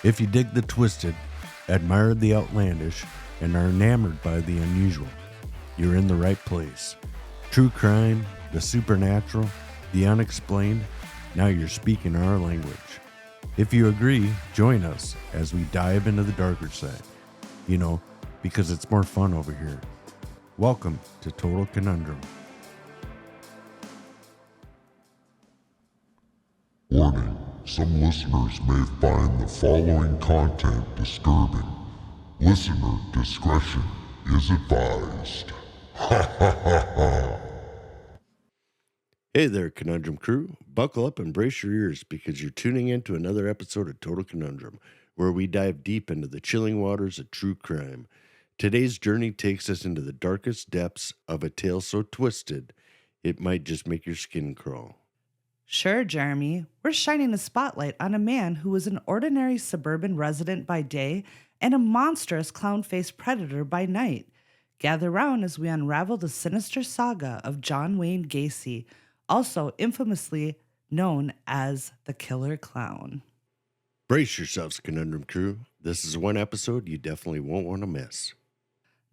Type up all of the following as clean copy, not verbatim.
If you dig the twisted, admire the outlandish, and are enamored by the unusual, you're in the right place. True crime, the supernatural, the unexplained, now you're speaking our language. If you agree, join us as we dive into the darker side. You know, because it's more fun over here. Welcome to Total Conundrum. Warning, some listeners may find the following content disturbing. Listener discretion is advised. Ha ha ha ha! Hey there, Conundrum crew. Buckle up and brace your ears because you're tuning in to another episode of Total Conundrum, where we dive deep into the chilling waters of true crime. Today's journey takes us into the darkest depths of a tale so twisted, it might just make your skin crawl. Sure, Jeremy. We're shining a spotlight on a man who was an ordinary suburban resident by day and a monstrous clown-faced predator by night. Gather round as we unravel the sinister saga of John Wayne Gacy, also infamously known as the Killer Clown. Brace yourselves, Conundrum crew. This is one episode you definitely won't want to miss.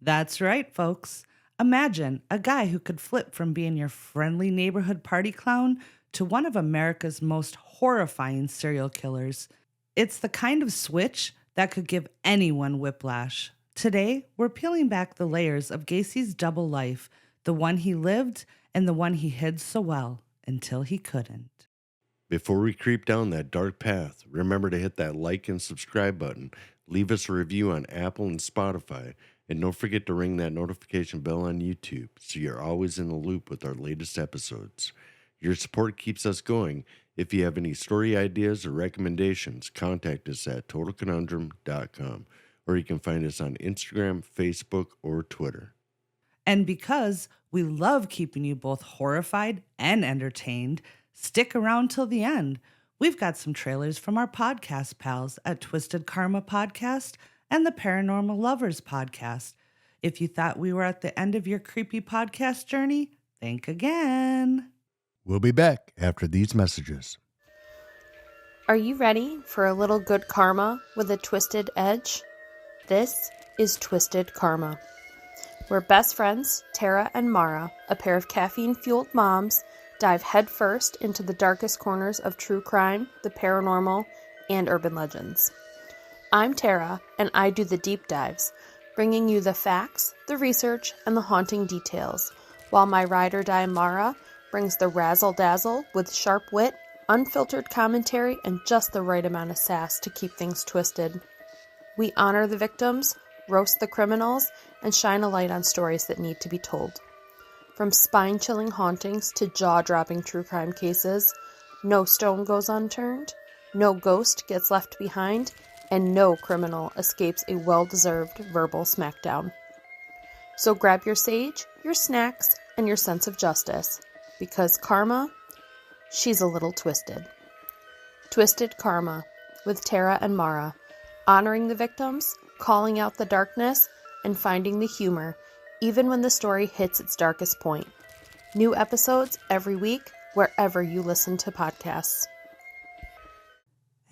That's right, folks. Imagine a guy who could flip from being your friendly neighborhood party clown to one of America's most horrifying serial killers. It's the kind of switch that could give anyone whiplash. Today, we're peeling back the layers of Gacy's double life, the one he lived and the one he hid so well until he couldn't. Before we creep down that dark path, remember to hit that like and subscribe button, leave us a review on Apple and Spotify, and don't forget to ring that notification bell on YouTube so you're always in the loop with our latest episodes. Your support keeps us going. If you have any story ideas or recommendations, contact us at totalconundrum.com, or you can find us on Instagram, Facebook, or Twitter. And because we love keeping you both horrified and entertained, stick around till the end. We've got some trailers from our podcast pals at Twisted Karma Podcast and the Paranormal Lovers Podcast. If you thought we were at the end of your creepy podcast journey, think again. We'll be back after these messages. Are you ready for a little good karma with a twisted edge? This is Twisted Karma. We're best friends, Tara and Mara, a pair of caffeine-fueled moms, dive headfirst into the darkest corners of true crime, the paranormal, and urban legends. I'm Tara, and I do the deep dives, bringing you the facts, the research, and the haunting details, while my ride-or-die Mara brings the razzle-dazzle with sharp wit, unfiltered commentary, and just the right amount of sass to keep things twisted. We honor the victims, roast the criminals, and shine a light on stories that need to be told. From spine-chilling hauntings to jaw-dropping true crime cases, no stone goes unturned, no ghost gets left behind, and no criminal escapes a well-deserved verbal smackdown. So grab your sage, your snacks, and your sense of justice, because karma, she's a little twisted. Twisted Karma with Tara and Mara, honoring the victims, calling out the darkness, and finding the humor, even when the story hits its darkest point. New episodes every week, wherever you listen to podcasts.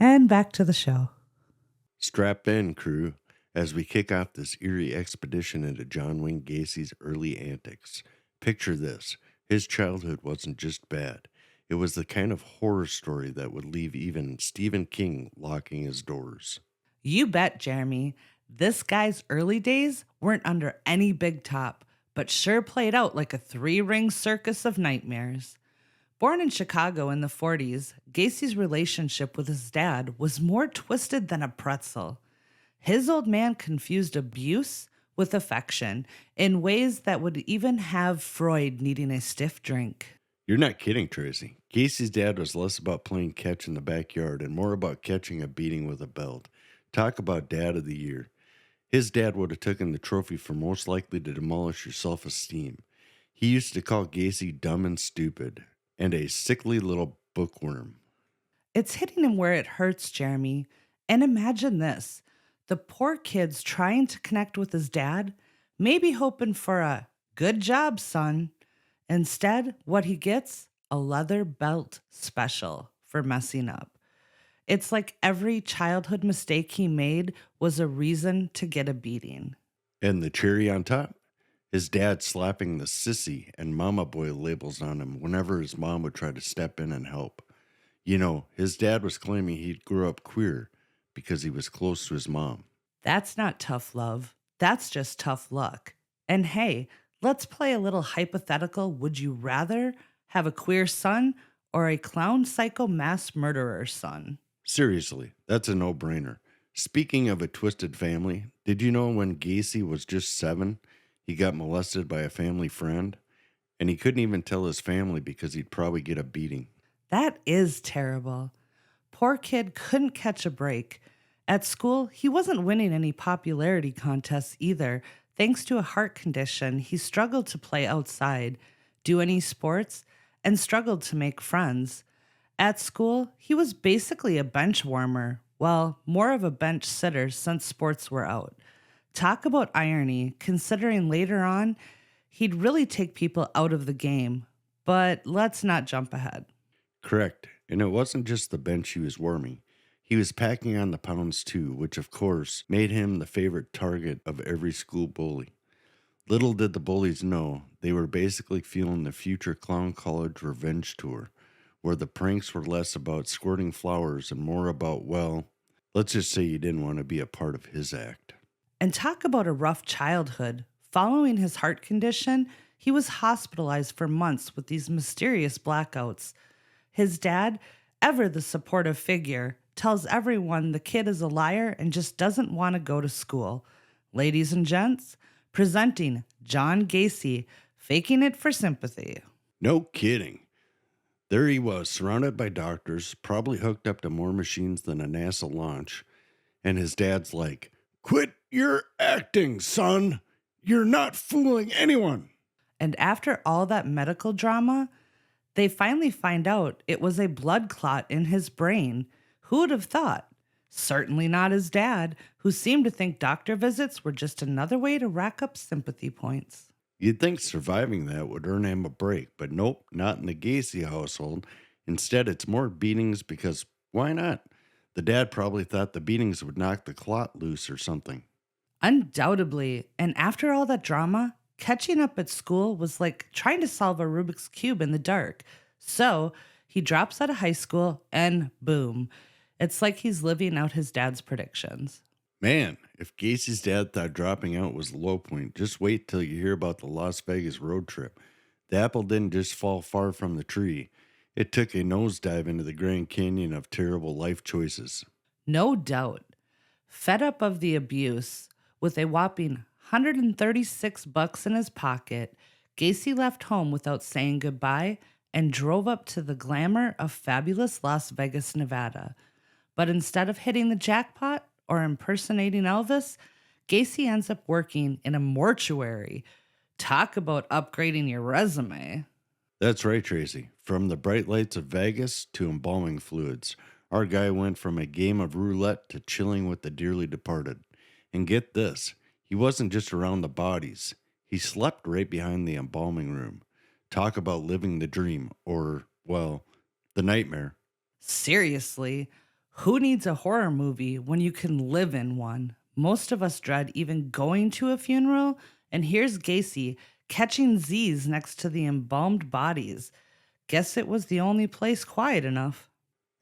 And back to the show. Strap in, crew, as we kick off this eerie expedition into John Wayne Gacy's early antics. Picture this. His childhood wasn't just bad. It was the kind of horror story that would leave even Stephen King locking his doors. You bet, Jeremy. This guy's early days weren't under any big top, but sure played out like a three-ring circus of nightmares. Born in Chicago in the 40s, Gacy's relationship with his dad was more twisted than a pretzel. His old man confused abuse with affection in ways that would even have Freud needing a stiff drink. You're not kidding, Tracy. Gacy's dad was less about playing catch in the backyard and more about catching a beating with a belt. Talk about dad of the year. His dad would have taken the trophy for most likely to demolish your self-esteem. He used to call Gacy dumb and stupid, and a sickly little bookworm. It's hitting him where it hurts, Jeremy. And imagine this. The poor kid's trying to connect with his dad, maybe hoping for a good job, son. Instead, what he gets, a leather belt special for messing up. It's like every childhood mistake he made was a reason to get a beating. And the cherry on top? His dad slapping the sissy and mama boy labels on him whenever his mom would try to step in and help. You know, his dad was claiming he grew up queer because he was close to his mom. That's not tough love. That's just tough luck. And hey, let's play a little hypothetical. Would you rather have a queer son or a clown psycho mass murderer son? Seriously, that's a no-brainer. Speaking of a twisted family, did you know when Gacy was just 7, he got molested by a family friend? And he couldn't even tell his family because he'd probably get a beating. That is terrible. Poor kid couldn't catch a break. At school, he wasn't winning any popularity contests either. Thanks to a heart condition, he struggled to play outside, do any sports, and struggled to make friends. At school, he was basically a bench warmer. Well, more of a bench sitter since sports were out. Talk about irony, considering later on, he'd really take people out of the game. But let's not jump ahead. Correct. And it wasn't just the bench he was warming. He was packing on the pounds too, which of course made him the favorite target of every school bully. Little did the bullies know, they were basically fueling the future clown college revenge tour, where the pranks were less about squirting flowers and more about, well, let's just say you didn't want to be a part of his act. And talk about a rough childhood. Following his heart condition, he was hospitalized for months with these mysterious blackouts. His dad, ever the supportive figure, tells everyone the kid is a liar and just doesn't want to go to school. Ladies and gents, presenting John Gacy, faking it for sympathy. No kidding. There he was, surrounded by doctors, probably hooked up to more machines than a NASA launch. And his dad's like, "Quit your acting, son. You're not fooling anyone." And after all that medical drama, they finally find out it was a blood clot in his brain. Who would have thought? Certainly not his dad, who seemed to think doctor visits were just another way to rack up sympathy points. You'd think surviving that would earn him a break, but nope, not in the Gacy household. Instead, it's more beatings because why not? The dad probably thought the beatings would knock the clot loose or something. Undoubtedly. And after all that drama, catching up at school was like trying to solve a Rubik's Cube in the dark. So he drops out of high school and boom. It's like he's living out his dad's predictions. Man, if Gacy's dad thought dropping out was the low point, just wait till you hear about the Las Vegas road trip. The apple didn't just fall far from the tree. It took a nosedive into the Grand Canyon of terrible life choices. No doubt. Fed up of the abuse, with a whopping $136 in his pocket, Gacy left home without saying goodbye and drove up to the glamour of fabulous Las Vegas, Nevada. But instead of hitting the jackpot or impersonating Elvis, Gacy ends up working in a mortuary. Talk about upgrading your resume. That's right, Tracy. From the bright lights of Vegas to embalming fluids, our guy went from a game of roulette to chilling with the dearly departed. And get this, he wasn't just around the bodies. He slept right behind the embalming room. Talk about living the dream, or, well, the nightmare. Seriously, who needs a horror movie when you can live in one? Most of us dread even going to a funeral, and here's Gacy catching Z's next to the embalmed bodies. Guess it was the only place quiet enough.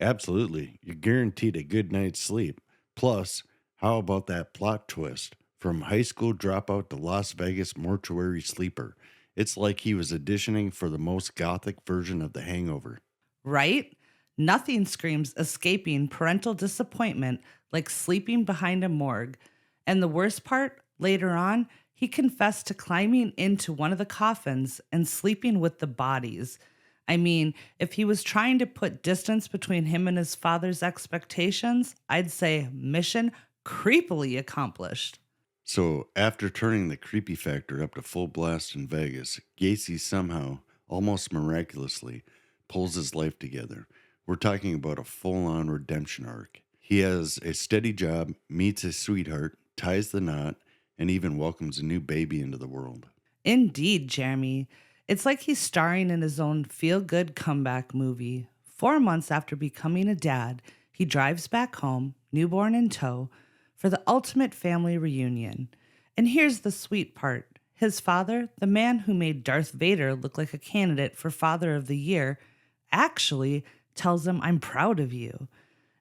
Absolutely. You're guaranteed a good night's sleep. Plus, how about that plot twist? From high school dropout to Las Vegas mortuary sleeper. It's like he was auditioning for the most gothic version of The Hangover. Right? Nothing screams escaping parental disappointment like sleeping behind a morgue. And the worst part, later on, he confessed to climbing into one of the coffins and sleeping with the bodies. I mean, if he was trying to put distance between him and his father's expectations, I'd say mission creepily accomplished. So, after turning the creepy factor up to full blast in Vegas, Gacy somehow, almost miraculously, pulls his life together. We're talking about a full-on redemption arc. He has a steady job, meets his sweetheart, ties the knot, and even welcomes a new baby into the world. Indeed, Jeremy. It's like he's starring in his own feel-good comeback movie. 4 months after becoming a dad, He drives back home, newborn in tow, for the ultimate family reunion. And here's the sweet part. His father, the man who made Darth Vader look like a candidate for Father of the Year, actually tells him, "I'm proud of you.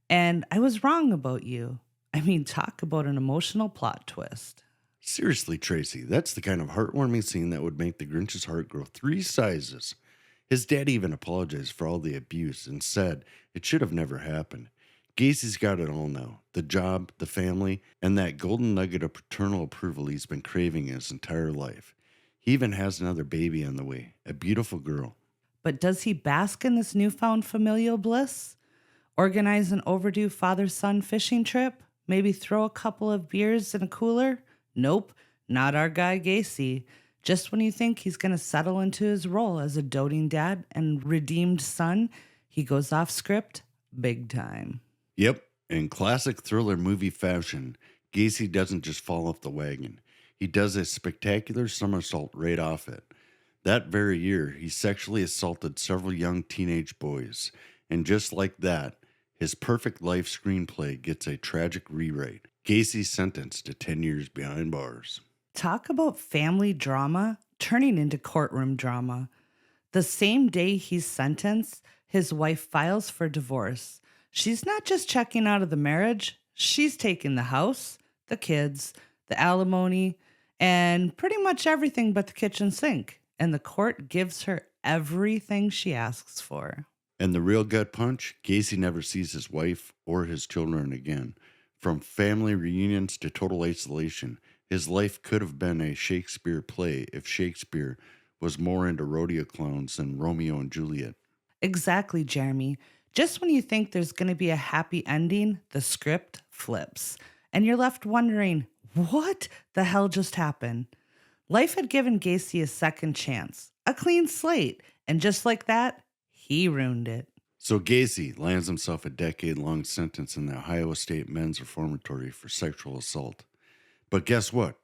And I was wrong about you." I mean, talk about an emotional plot twist. Seriously, Tracy, that's the kind of heartwarming scene that would make the Grinch's heart grow 3 sizes. His dad even apologized for all the abuse and said it should have never happened. Gacy's got it all now: the job, the family, and that golden nugget of paternal approval he's been craving his entire life. He even has another baby on the way, a beautiful girl. But does he bask in this newfound familial bliss? Organize an overdue father-son fishing trip? Maybe throw a couple of beers in a cooler? Nope, not our guy Gacy. Just when you think he's going to settle into his role as a doting dad and redeemed son, he goes off script big time. Yep, in classic thriller movie fashion, Gacy doesn't just fall off the wagon. He does a spectacular somersault right off it. That very year, he sexually assaulted several young teenage boys. And just like that, his perfect life screenplay gets a tragic rewrite. Gacy's sentenced to 10 years behind bars. Talk about family drama turning into courtroom drama. The same day he's sentenced, his wife files for divorce. She's not just checking out of the marriage, she's taking the house, the kids, the alimony, and pretty much everything but the kitchen sink. And the court gives her everything she asks for. And the real gut punch, Gacy never sees his wife or his children again. From family reunions to total isolation, his life could have been a Shakespeare play if Shakespeare was more into rodeo clowns than Romeo and Juliet. Exactly, Jeremy. Just when you think there's going to be a happy ending, the script flips. And you're left wondering, what the hell just happened? Life had given Gacy a second chance, a clean slate. And just like that, he ruined it. So Gacy lands himself a decade-long sentence in the Ohio State Men's Reformatory for sexual assault. But guess what?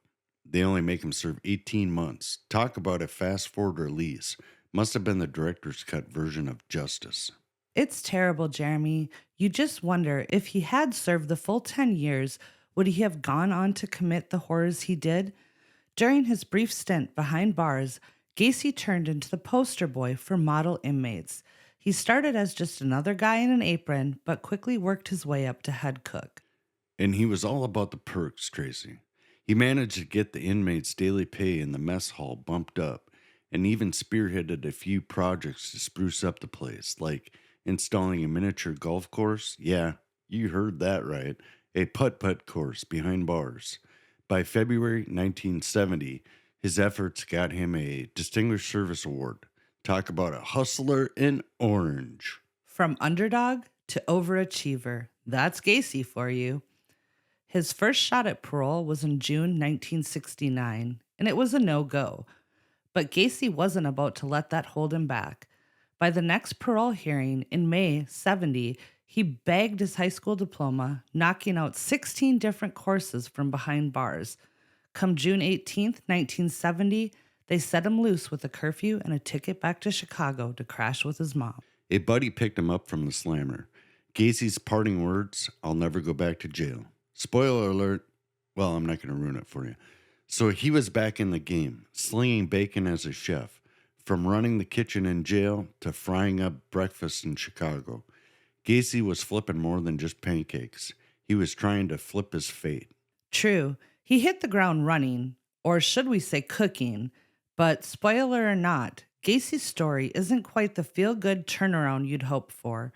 They only make him serve 18 months. Talk about a fast-forward release. Must have been the director's cut version of justice. It's terrible, Jeremy. You just wonder if he had served the full 10 years, would he have gone on to commit the horrors he did? During his brief stint behind bars, Gacy turned into the poster boy for model inmates. He started as just another guy in an apron, but quickly worked his way up to head cook. And he was all about the perks, Tracy. He managed to get the inmates' daily pay in the mess hall bumped up, and even spearheaded a few projects to spruce up the place, like installing a miniature golf course. Yeah, you heard that right. A putt-putt course behind bars. By February 1970, his efforts got him a Distinguished Service Award. Talk about a hustler in orange. From underdog to overachiever, that's Gacy for you. His first shot at parole was in June 1969, and it was a no-go. But Gacy wasn't about to let that hold him back. By the next parole hearing in May 70, he bagged his high school diploma, knocking out 16 different courses from behind bars. Come June 18th, 1970, they set him loose with a curfew and a ticket back to Chicago to crash with his mom. A buddy picked him up from the slammer. Gacy's parting words, "I'll never go back to jail." Spoiler alert. Well, I'm not going to ruin it for you. So he was back in the game, slinging bacon as a chef, from running the kitchen in jail to frying up breakfast in Chicago. Gacy was flipping more than just pancakes. He was trying to flip his fate. True, he hit the ground running, or should we say cooking. But spoiler or not, Gacy's story isn't quite the feel-good turnaround you'd hope for.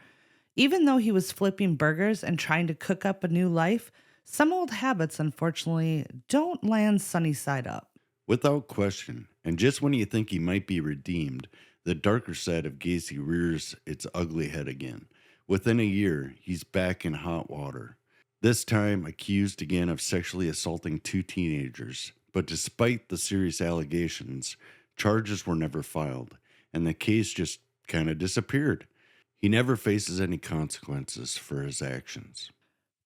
Even though he was flipping burgers and trying to cook up a new life, some old habits, unfortunately, don't land sunny side up. Without question, and just when you think he might be redeemed, the darker side of Gacy rears its ugly head again. Within a year, he's back in hot water. This time accused again of sexually assaulting 2 teenagers. But despite the serious allegations, charges were never filed, and the case just kind of disappeared. He never faces any consequences for his actions.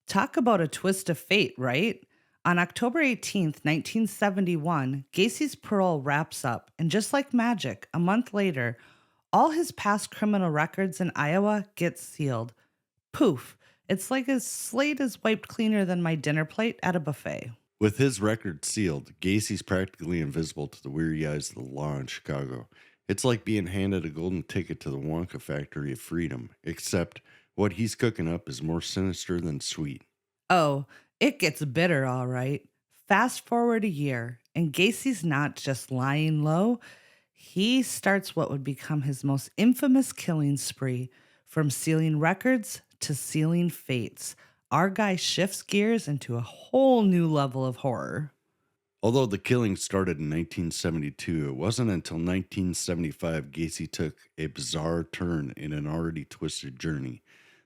Talk about a twist of fate, right? On October 18th, 1971, Gacy's parole wraps up, and just like magic, a month later, all his past criminal records in Iowa get sealed. Poof, It's like his slate is wiped cleaner than my dinner plate at a buffet. With his record sealed, Gacy's practically invisible to the weary eyes of the law in Chicago. It's like being handed a golden ticket to the Wonka factory of freedom, except what he's cooking up is more sinister than sweet. Oh, it gets bitter, all right. Fast forward a year, and Gacy's not just lying low. He starts what would become his most infamous killing spree, from sealing records to sealing fates. Our guy shifts gears into a whole new level of horror. Although the killing started in 1972, it wasn't until 1975 Gacy took a bizarre turn in an already twisted journey.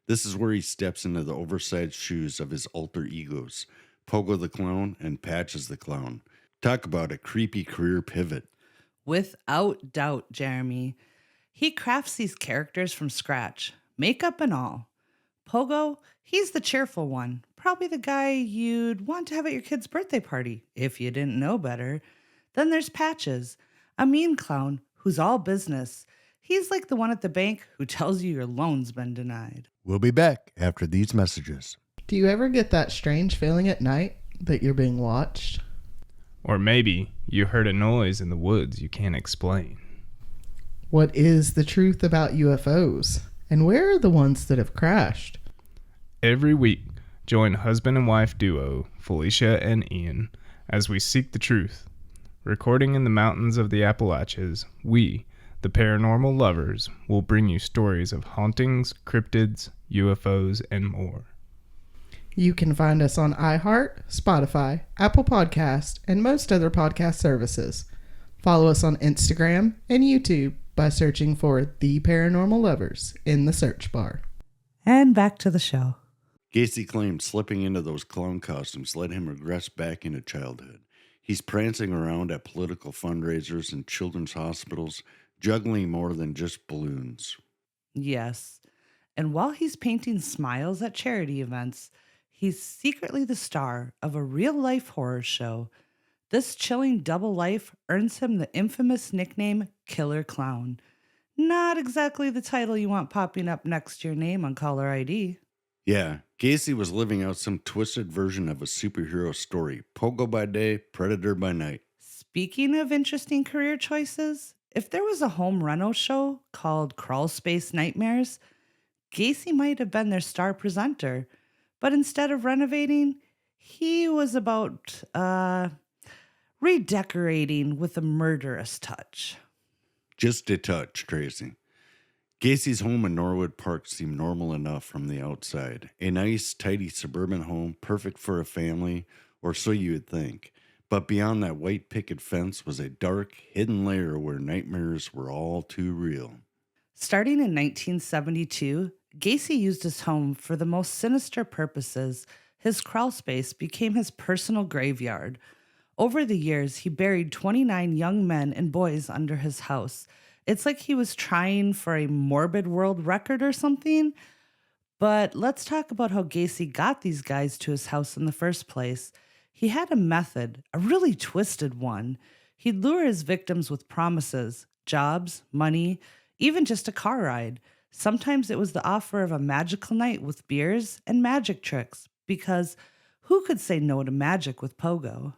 This is where he steps into the oversized shoes of his alter egos, Pogo the Clown and Patches the Clown. Talk about a creepy career pivot. Without doubt, Jeremy. He crafts these characters from scratch, makeup and all. Pogo, he's the cheerful one, probably the guy you'd want to have at your kid's birthday party, if you didn't know better. Then there's Patches, a mean clown who's all business. He's like the one at the bank who tells you your loan's been denied. We'll be back after these messages. Do you ever get that strange feeling at night that you're being watched? Or maybe you heard a noise in the woods you can't explain. What is the truth about UFOs? And where are the ones that have crashed? Every week, join husband and wife duo, Felicia and Ian, as we seek the truth. Recording in the mountains of the Appalachians, we, the paranormal lovers, will bring you stories of hauntings, cryptids, UFOs, and more. You can find us on iHeart, Spotify, Apple Podcast, and most other podcast services. Follow us on Instagram and YouTube by searching for The Paranormal Lovers in the search bar. And back to the show. Gacy claimed slipping into those clown costumes led him regress back into childhood. He's prancing around at political fundraisers and children's hospitals, juggling more than just balloons. Yes. And while he's painting smiles at charity events, he's secretly the star of a real-life horror show. This chilling double life earns him the infamous nickname Killer Clown. Not exactly the title you want popping up next to your name on caller ID. Yeah, Gacy was living out some twisted version of a superhero story. Pogo by day, predator by night. Speaking of interesting career choices, if there was a home reno show called Crawlspace Nightmares, Gacy might have been their star presenter. But instead of renovating, he was about redecorating with a murderous touch. Just a touch, Tracy. Gacy's home in Norwood Park seemed normal enough from the outside. A nice, tidy suburban home, perfect for a family, or so you would think. But beyond that white picket fence was a dark, hidden layer where nightmares were all too real. Starting in 1972, Gacy used his home for the most sinister purposes. His crawlspace became his personal graveyard. Over the years, he buried 29 young men and boys under his house. It's like he was trying for a morbid world record or something. But let's talk about how Gacy got these guys to his house in the first place. He had a method, a really twisted one. He'd lure his victims with promises, jobs, money, even just a car ride. Sometimes it was the offer of a magical night with beers and magic tricks, because who could say no to magic with Pogo?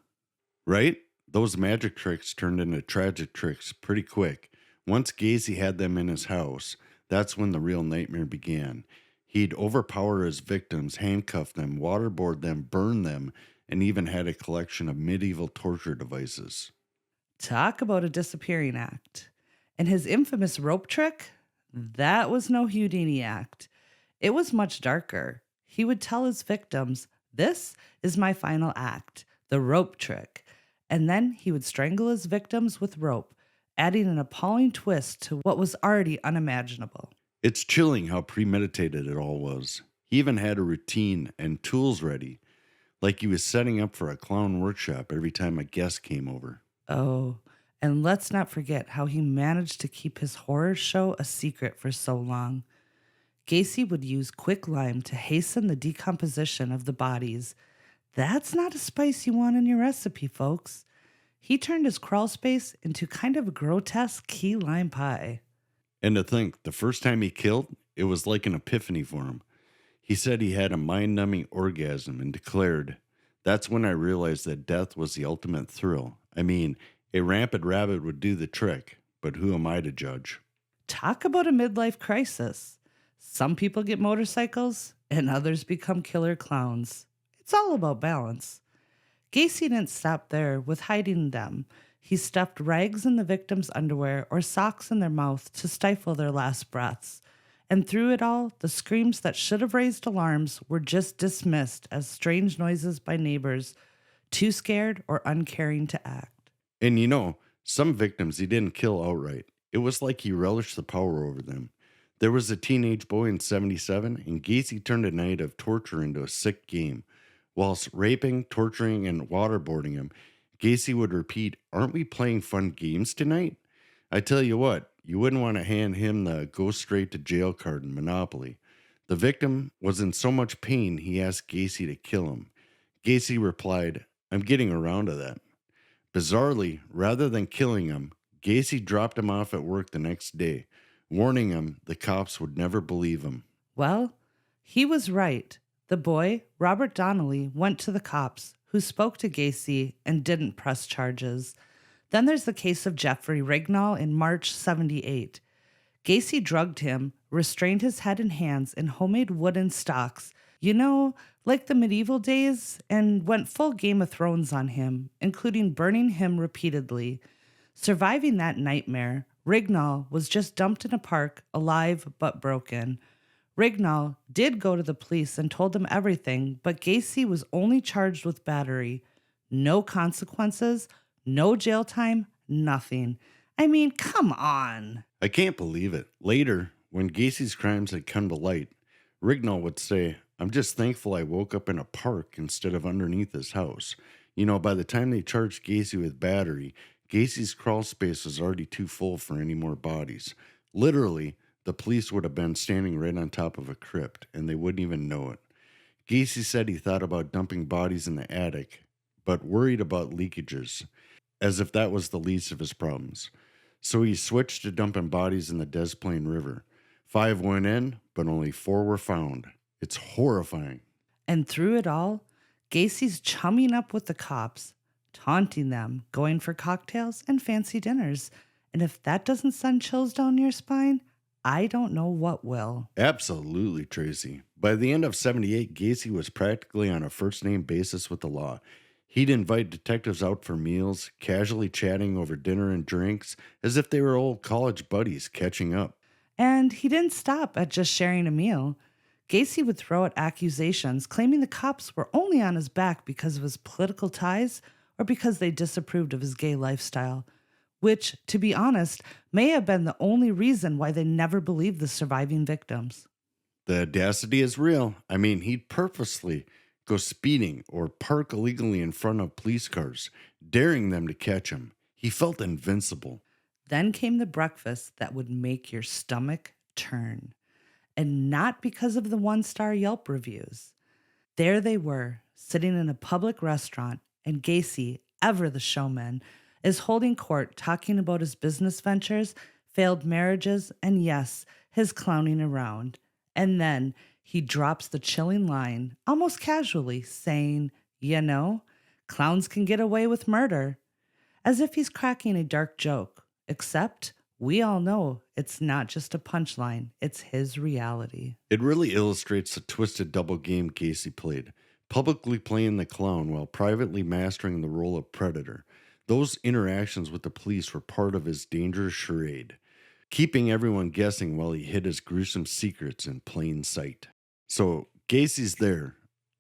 Right? Those magic tricks turned into tragic tricks pretty quick. Once Gacy had them in his house, that's when the real nightmare began. He'd overpower his victims, handcuff them, waterboard them, burn them, and even had a collection of medieval torture devices. Talk about a disappearing act. And his infamous rope trick? That was no Houdini act. It was much darker. He would tell his victims, "This is my final act, the rope trick." And then he would strangle his victims with rope, adding an appalling twist to what was already unimaginable. It's chilling how premeditated it all was. He even had a routine and tools ready, like he was setting up for a clown workshop every time a guest came over. Oh, and let's not forget how he managed to keep his horror show a secret for so long. Gacy would use quicklime to hasten the decomposition of the bodies. That's not a spice you want in your recipe, folks. He turned his crawlspace into kind of a grotesque key lime pie. And to think, the first time he killed, it was like an epiphany for him. He said he had a mind-numbing orgasm and declared, "That's when I realized that death was the ultimate thrill. I mean, a rampant rabbit would do the trick, but who am I to judge?" Talk about a midlife crisis. Some people get motorcycles and others become killer clowns. It's all about balance. Gacy didn't stop there with hiding them. He stuffed rags in the victims' underwear or socks in their mouth to stifle their last breaths. And through it all, the screams that should have raised alarms were just dismissed as strange noises by neighbors, too scared or uncaring to act. And you know, some victims he didn't kill outright. It was like he relished the power over them. There was a teenage boy in 77, and Gacy turned a night of torture into a sick game. Whilst raping, torturing, and waterboarding him, Gacy would repeat, "Aren't we playing fun games tonight?" I tell you what, you wouldn't want to hand him the go straight to jail card in Monopoly. The victim was in so much pain he asked Gacy to kill him. Gacy replied, "I'm getting around to that." Bizarrely, rather than killing him, Gacy dropped him off at work the next day, warning him the cops would never believe him. Well, he was right. The boy, Robert Donnelly, went to the cops, who spoke to Gacy and didn't press charges. Then there's the case of Jeffrey Rignall in March 78. Gacy drugged him, restrained his head and hands in homemade wooden stocks, like the medieval days, and went full Game of Thrones on him, including burning him repeatedly. Surviving that nightmare, Rignall was just dumped in a park, alive but broken. Rignall did go to the police and told them everything, but Gacy was only charged with battery. No consequences, no jail time, nothing. I mean, come on. I can't believe it. Later, when Gacy's crimes had come to light, Rignall would say, "I'm just thankful I woke up in a park instead of underneath his house." By the time they charged Gacy with battery, Gacy's crawlspace was already too full for any more bodies. Literally, the police would have been standing right on top of a crypt, and they wouldn't even know it. Gacy said he thought about dumping bodies in the attic, but worried about leakages, as if that was the least of his problems. So he switched to dumping bodies in the Des Plaines River. 5 went in, but only 4 were found. It's horrifying. And through it all, Gacy's chumming up with the cops, taunting them, going for cocktails and fancy dinners. And if that doesn't send chills down your spine, I don't know what will. Absolutely, Tracy. By the end of 78, Gacy was practically on a first-name basis with the law. He'd invite detectives out for meals, casually chatting over dinner and drinks, as if they were old college buddies catching up. And he didn't stop at just sharing a meal. Gacy would throw out accusations, claiming the cops were only on his back because of his political ties or because they disapproved of his gay lifestyle, which, to be honest, may have been the only reason why they never believed the surviving victims. The audacity is real. I mean, he'd purposely go speeding or park illegally in front of police cars, daring them to catch him. He felt invincible. Then came the breakfast that would make your stomach turn. And not because of the 1-star Yelp reviews. There they were, sitting in a public restaurant, and Gacy, ever the showman, is holding court talking about his business ventures, failed marriages, and yes, his clowning around. And then he drops the chilling line, almost casually, saying, clowns can get away with murder. As if he's cracking a dark joke, except we all know it's not just a punchline, it's his reality. It really illustrates the twisted double game Gacy played, publicly playing the clown while privately mastering the role of predator. Those interactions with the police were part of his dangerous charade, keeping everyone guessing while he hid his gruesome secrets in plain sight. So Gacy's there,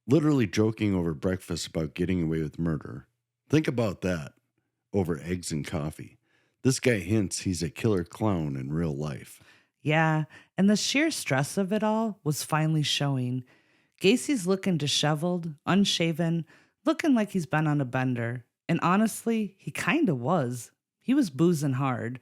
literally joking over breakfast about getting away with murder. Think about that, over eggs and coffee. This guy hints he's a killer clown in real life. Yeah, and the sheer stress of it all was finally showing. Gacy's looking disheveled, unshaven, looking like he's been on a bender. And honestly, he kind of was. He was boozing hard.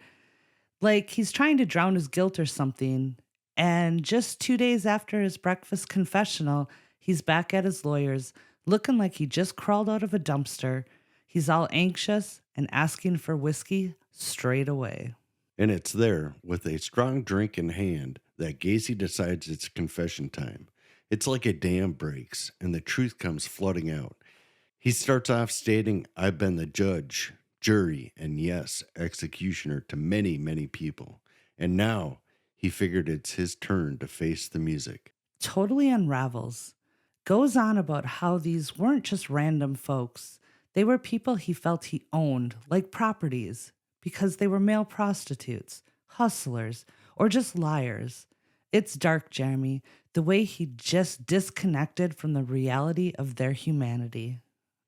Like he's trying to drown his guilt or something. And just 2 days after his breakfast confessional, he's back at his lawyer's, looking like he just crawled out of a dumpster. He's all anxious and asking for whiskey straight away. And it's there, with a strong drink in hand, that Gacy decides it's confession time. It's like a dam breaks and the truth comes flooding out. He starts off stating, I've been the judge, jury, and yes, executioner to many, many people. And now he figured it's his turn to face the music. Totally unravels. Goes on about how these weren't just random folks. They were people he felt he owned, like properties, because they were male prostitutes, hustlers, or just liars. It's dark, Jeremy, the way he just disconnected from the reality of their humanity.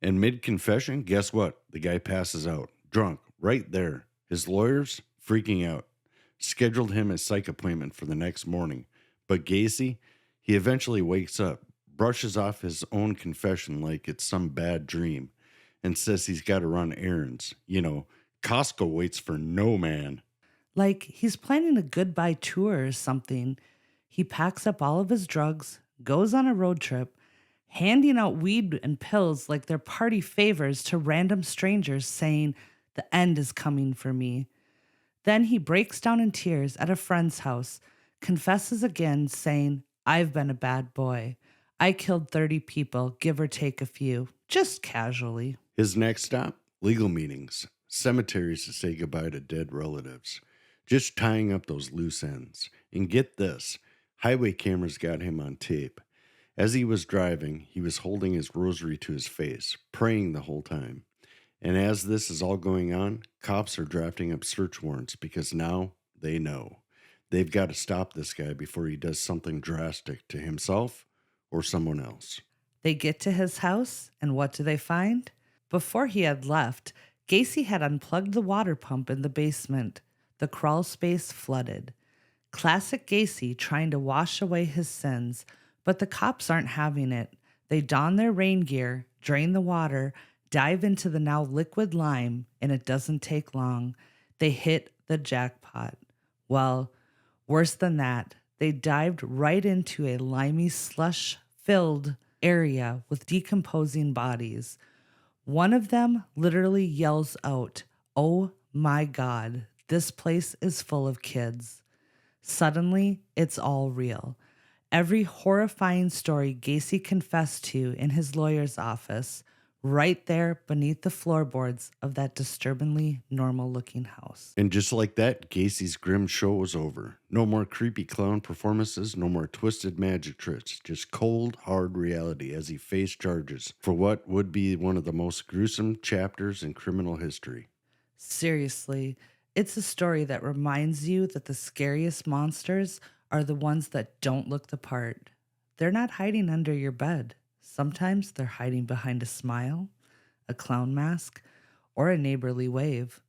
And mid-confession, guess what? The guy passes out, drunk, right there. His lawyers freaking out. Scheduled him a psych appointment for the next morning. But Gacy, he eventually wakes up, brushes off his own confession like it's some bad dream, and says he's got to run errands. You know, Costco waits for no man. Like he's planning a goodbye tour or something. He packs up all of his drugs, goes on a road trip, handing out weed and pills like they're party favors to random strangers, saying, the end is coming for me. Then he breaks down in tears at a friend's house, confesses again, saying, I've been a bad boy. I killed 30 people, give or take a few, just casually. His next stop, legal meetings, cemeteries to say goodbye to dead relatives, just tying up those loose ends. And get this, highway cameras got him on tape. As he was driving, he was holding his rosary to his face, praying the whole time. And as this is all going on, cops are drafting up search warrants because now they know. They've got to stop this guy before he does something drastic to himself or someone else. They get to his house, and what do they find? Before he had left, Gacy had unplugged the water pump in the basement. The crawlspace flooded. Classic Gacy trying to wash away his sins, but the cops aren't having it. They don their rain gear, drain the water, dive into the now liquid lime, and it doesn't take long. They hit the jackpot. Well, worse than that, they dived right into a limey slush-filled area with decomposing bodies. One of them literally yells out, "Oh my God, this place is full of kids." Suddenly, it's all real. Every horrifying story Gacy confessed to in his lawyer's office, right there beneath the floorboards of that disturbingly normal-looking house. And just like that, Gacy's grim show was over. No more creepy clown performances, no more twisted magic tricks, just cold, hard reality as he faced charges for what would be one of the most gruesome chapters in criminal history. Seriously, it's a story that reminds you that the scariest monsters are the ones that don't look the part. They're not hiding under your bed. Sometimes they're hiding behind a smile, a clown mask, or a neighborly wave.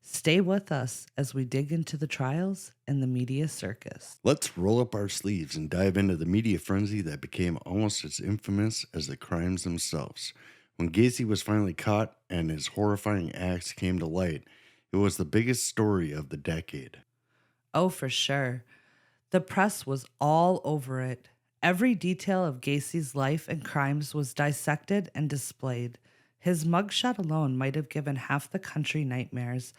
Stay with us as we dig into the trials and the media circus. Let's roll up our sleeves and dive into the media frenzy that became almost as infamous as the crimes themselves. When Gacy was finally caught and his horrifying acts came to light, it was the biggest story of the decade. Oh, for sure. The press was all over it. Every detail of Gacy's life and crimes was dissected and displayed. His mugshot alone might have given half the country nightmares,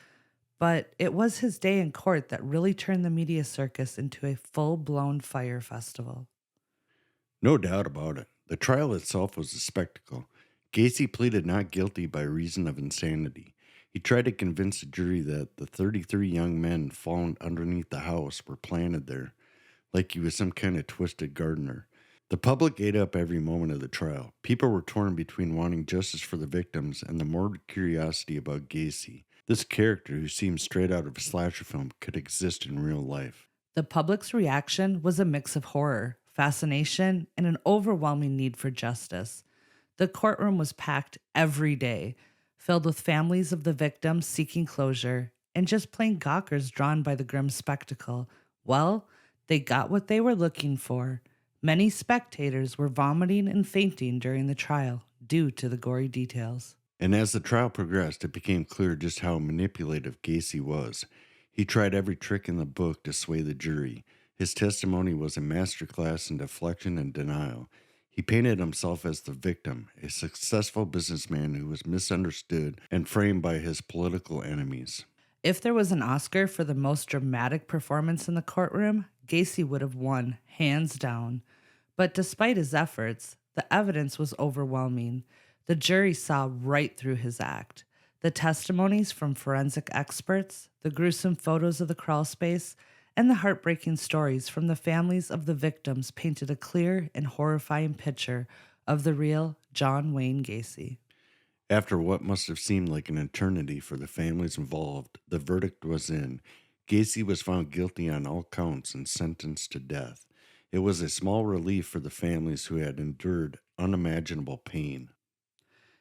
but it was his day in court that really turned the media circus into a full-blown fire festival. No doubt about it. The trial itself was a spectacle. Gacy pleaded not guilty by reason of insanity. He tried to convince the jury that the 33 young men found underneath the house were planted there, like he was some kind of twisted gardener. The public ate up every moment of the trial. People were torn between wanting justice for the victims and the morbid curiosity about Gacy. This character, who seemed straight out of a slasher film, could exist in real life. The public's reaction was a mix of horror, fascination, and an overwhelming need for justice. The courtroom was packed every day, filled with families of the victims seeking closure, and just plain gawkers drawn by the grim spectacle. Well, they got what they were looking for. Many spectators were vomiting and fainting during the trial due to the gory details. And as the trial progressed, it became clear just how manipulative Gacy was. He tried every trick in the book to sway the jury. His testimony was a masterclass in deflection and denial. He painted himself as the victim, a successful businessman who was misunderstood and framed by his political enemies. If there was an Oscar for the most dramatic performance in the courtroom, Gacy would have won, hands down. But despite his efforts, the evidence was overwhelming. The jury saw right through his act. The testimonies from forensic experts, the gruesome photos of the crawlspace, and the heartbreaking stories from the families of the victims painted a clear and horrifying picture of the real John Wayne Gacy. After what must have seemed like an eternity for the families involved, the verdict was in. Gacy was found guilty on all counts and sentenced to death. It was a small relief for the families who had endured unimaginable pain.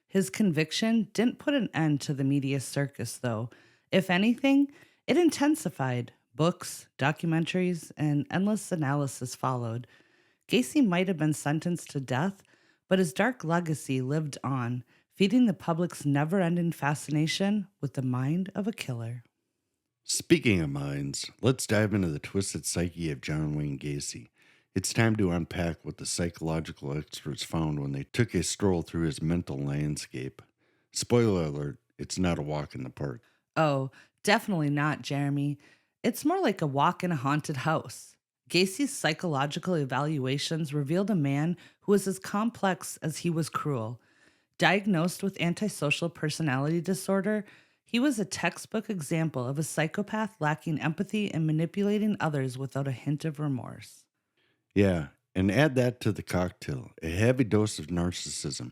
His conviction didn't put an end to the media circus, though. If anything, it intensified. Books, documentaries, and endless analysis followed. Gacy might have been sentenced to death, but his dark legacy lived on, feeding the public's never-ending fascination with the mind of a killer. Speaking of minds, let's dive into the twisted psyche of John Wayne Gacy. It's time to unpack what the psychological experts found when they took a stroll through his mental landscape. Spoiler alert, it's not a walk in the park. Oh, definitely not, Jeremy. It's more like a walk in a haunted house. Gacy's psychological evaluations revealed a man who was as complex as he was cruel. Diagnosed with antisocial personality disorder, he was a textbook example of a psychopath lacking empathy and manipulating others without a hint of remorse. Yeah, and add that to the cocktail, a heavy dose of narcissism.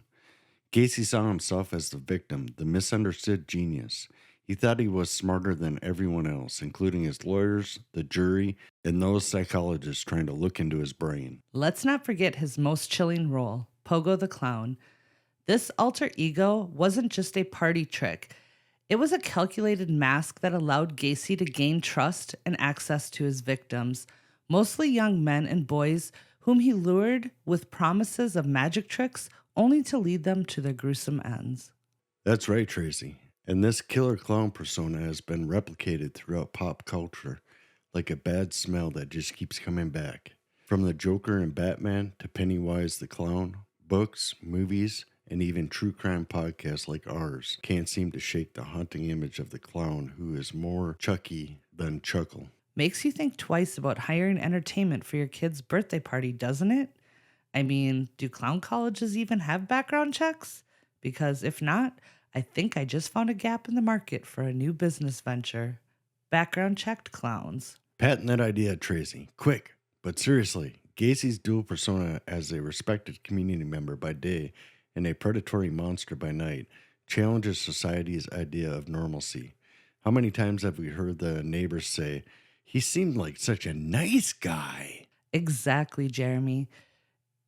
Gacy saw himself as the victim, the misunderstood genius. He thought he was smarter than everyone else, including his lawyers, the jury, and those psychologists trying to look into his brain. Let's not forget his most chilling role, Pogo the Clown. This alter ego wasn't just a party trick. It was a calculated mask that allowed Gacy to gain trust and access to his victims, mostly young men and boys whom he lured with promises of magic tricks only to lead them to their gruesome ends. That's right, Tracy. And this killer clown persona has been replicated throughout pop culture, like a bad smell that just keeps coming back. From the Joker and Batman to Pennywise the Clown, books, movies, and even true crime podcasts like ours can't seem to shake the haunting image of the clown who is more Chucky than Chuckle. Makes you think twice about hiring entertainment for your kid's birthday party, doesn't it? I mean, do clown colleges even have background checks? Because if not, I think I just found a gap in the market for a new business venture. Background checked clowns. Patent that idea, Tracy. Quick. But seriously, Gacy's dual persona as a respected community member by day and a predatory monster by night challenges society's idea of normalcy. How many times have we heard the neighbors say, "He seemed like such a nice guy"? Exactly, Jeremy.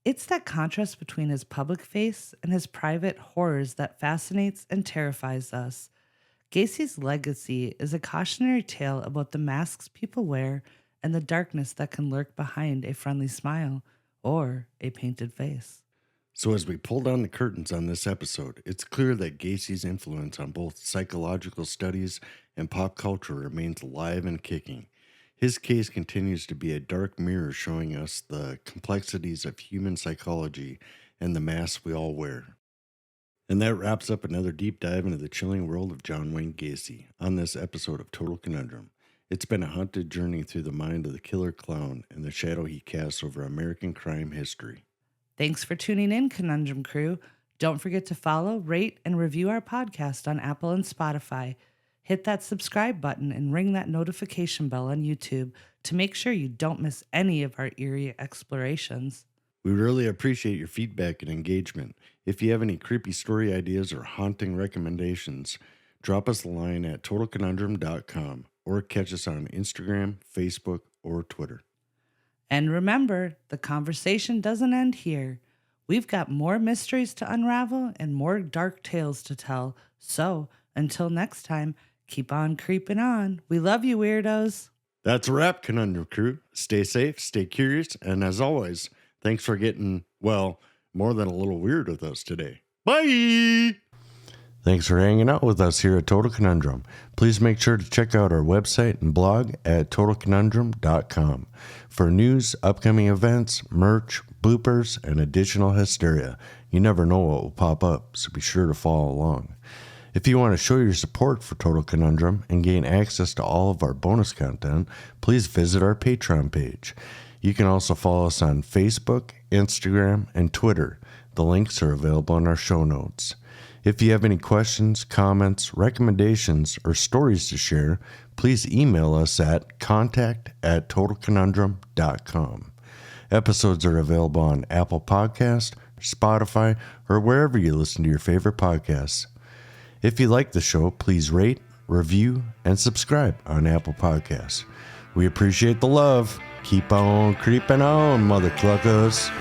It's that contrast between his public face and his private horrors that fascinates and terrifies us. Gacy's legacy is a cautionary tale about the masks people wear and the darkness that can lurk behind a friendly smile or a painted face. So as we pull down the curtains on this episode, it's clear that Gacy's influence on both psychological studies and pop culture remains alive and kicking. His case continues to be a dark mirror showing us the complexities of human psychology and the masks we all wear. And that wraps up another deep dive into the chilling world of John Wayne Gacy on this episode of Total Conundrum. It's been a haunted journey through the mind of the killer clown and the shadow he casts over American crime history. Thanks for tuning in, Conundrum Crew. Don't forget to follow, rate, and review our podcast on Apple and Spotify. Hit that subscribe button and ring that notification bell on YouTube to make sure you don't miss any of our eerie explorations. We really appreciate your feedback and engagement. If you have any creepy story ideas or haunting recommendations, drop us a line at totalconundrum.com or catch us on Instagram, Facebook, or Twitter. And remember, the conversation doesn't end here. We've got more mysteries to unravel and more dark tales to tell. So, until next time, keep on creeping on. We love you, weirdos. That's a wrap, Conundrum Crew. Stay safe, stay curious, and as always, thanks for getting, well, more than a little weird with us today. Bye! Thanks for hanging out with us here at Total Conundrum. Please make sure to check out our website and blog at totalconundrum.com for news, upcoming events, merch, bloopers, and additional hysteria. You never know what will pop up, so be sure to follow along. If you want to show your support for Total Conundrum and gain access to all of our bonus content, please visit our Patreon page. You can also follow us on Facebook, Instagram, and Twitter. The links are available in our show notes. If you have any questions, comments, recommendations, or stories to share, please email us at contact@totalconundrum.com. Episodes are available on Apple Podcast, Spotify, or wherever you listen to your favorite podcasts. If you like the show, please rate, review, and subscribe on Apple Podcasts. We appreciate the love. Keep on creeping on, mother cluckers.